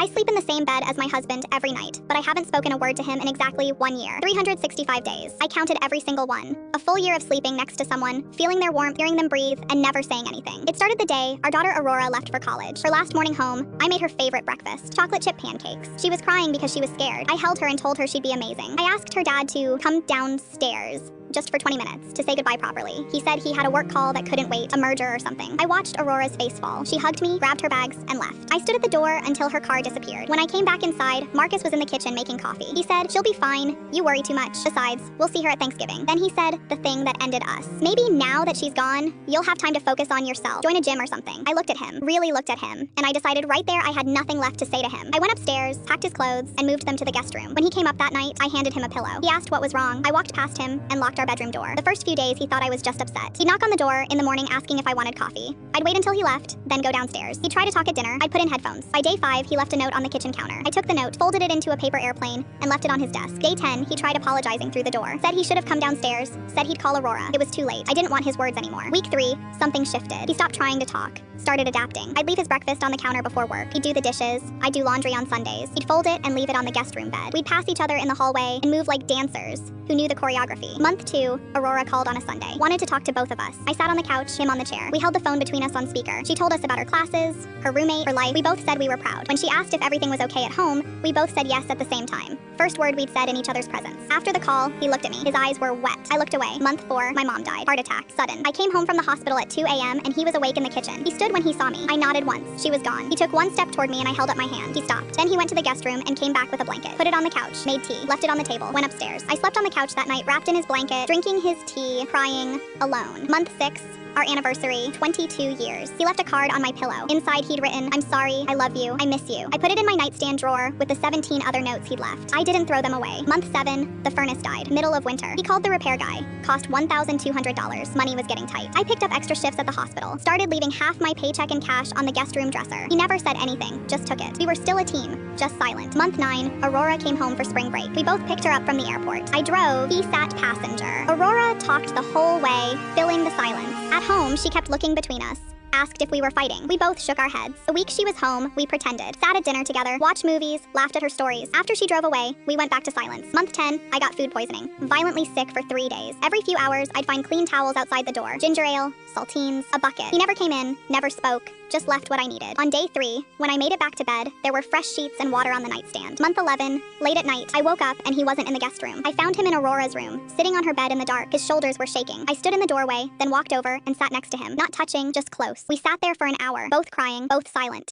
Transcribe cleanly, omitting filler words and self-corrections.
I sleep in the same bed as my husband every night, but I haven't spoken a word to him in exactly 1 year. 365 days. I counted every single one. A full year of sleeping next to someone, feeling their warmth, hearing them breathe, and never saying anything. It started the day our daughter Aurora left for college. Her last morning home, I made her favorite breakfast, chocolate chip pancakes. She was crying because she was scared. I held her and told her she'd be amazing. I asked her dad to come downstairs just for 20 minutes to say goodbye properly. He said he had a work call that couldn't wait, a merger or something. I watched Aurora's face fall. She hugged me, grabbed her bags, and left. I stood at the door until her car disappeared. When I came back inside, Marcus was in the kitchen making coffee. He said, "She'll be fine. You worry too much. Besides, we'll see her at Thanksgiving." Then he said the thing that ended us. "Maybe now that she's gone, you'll have time to focus on yourself. Join a gym or something." I looked at him, really looked at him, and I decided right there I had nothing left to say to him. I went upstairs, packed his clothes, and moved them to the guest room. When he came up that night, I handed him a pillow. He asked what was wrong. I walked past him and locked our bedroom door. The first few days, he thought I was just upset. He'd knock on the door in the morning asking if I wanted coffee. I'd wait until he left, then go downstairs. He'd try to talk at dinner. I'd put in headphones. By day 5, he left a note on the kitchen counter. I took the note, folded it into a paper airplane, and left it on his desk. Day 10, he tried apologizing through the door. Said he should have come downstairs. Said he'd call Aurora. It was too late. I didn't want his words anymore. Week 3, something shifted. He stopped trying to talk. Started adapting. I'd leave his breakfast on the counter before work. He'd do the dishes. I'd do laundry on Sundays. He'd fold it and leave it on the guest room bed. We'd pass each other in the hallway and move like dancers who knew the choreography. Month 2, Aurora called on a Sunday. Wanted to talk to both of us. I sat on the couch, him on the chair. We held the phone between us on speaker. She told us about her classes, her roommate, her life. We both said we were proud. When she asked if everything was okay at home, we both said yes at the same time. First word we'd said in each other's presence. After the call, he looked at me. His eyes were wet. I looked away. Month 4, my mom died. Heart attack. Sudden. I came home from the hospital at 2 a.m. and he was awake in the kitchen. He stood when he saw me. I nodded once. She was gone. He took one step toward me and I held up my hand. He stopped. Then he went to the guest room and came back with a blanket. Put it on the couch. Made tea. Left it on the table. Went upstairs. I slept on the couch that night, wrapped in his blanket, drinking his tea, crying, alone. Month 6, our anniversary, 22 years. He left a card on my pillow. Inside he'd written, "I'm sorry, I love you, I miss you." I put it in my nightstand drawer with the 17 other notes he'd left. I didn't throw them away. Month 7, the furnace died. Middle of winter. He called the repair guy. Cost $1,200. Money was getting tight. I picked up extra shifts at the hospital. Started leaving half my paycheck in cash on the guest room dresser. He never said anything, just took it. We were still a team, just silent. Month 9, Aurora came home for spring break. We both picked her up from the airport. I drove, he sat passenger. Aurora talked the whole way, filling the silence. At home, she kept looking between us. Asked if we were fighting. We both shook our heads. The week she was home, we pretended. Sat at dinner together, watched movies, laughed at her stories. After she drove away, we went back to silence. Month 10, I got food poisoning. Violently sick for 3 days. Every few hours, I'd find clean towels outside the door. Ginger ale, saltines, a bucket. He never came in, never spoke, just left what I needed. On day 3, when I made it back to bed, there were fresh sheets and water on the nightstand. Month 11, late at night, I woke up and he wasn't in the guest room. I found him in Aurora's room, sitting on her bed in the dark. His shoulders were shaking. I stood in the doorway, then walked over and sat next to him. Not touching, just close. We sat there for an hour, both crying, both silent.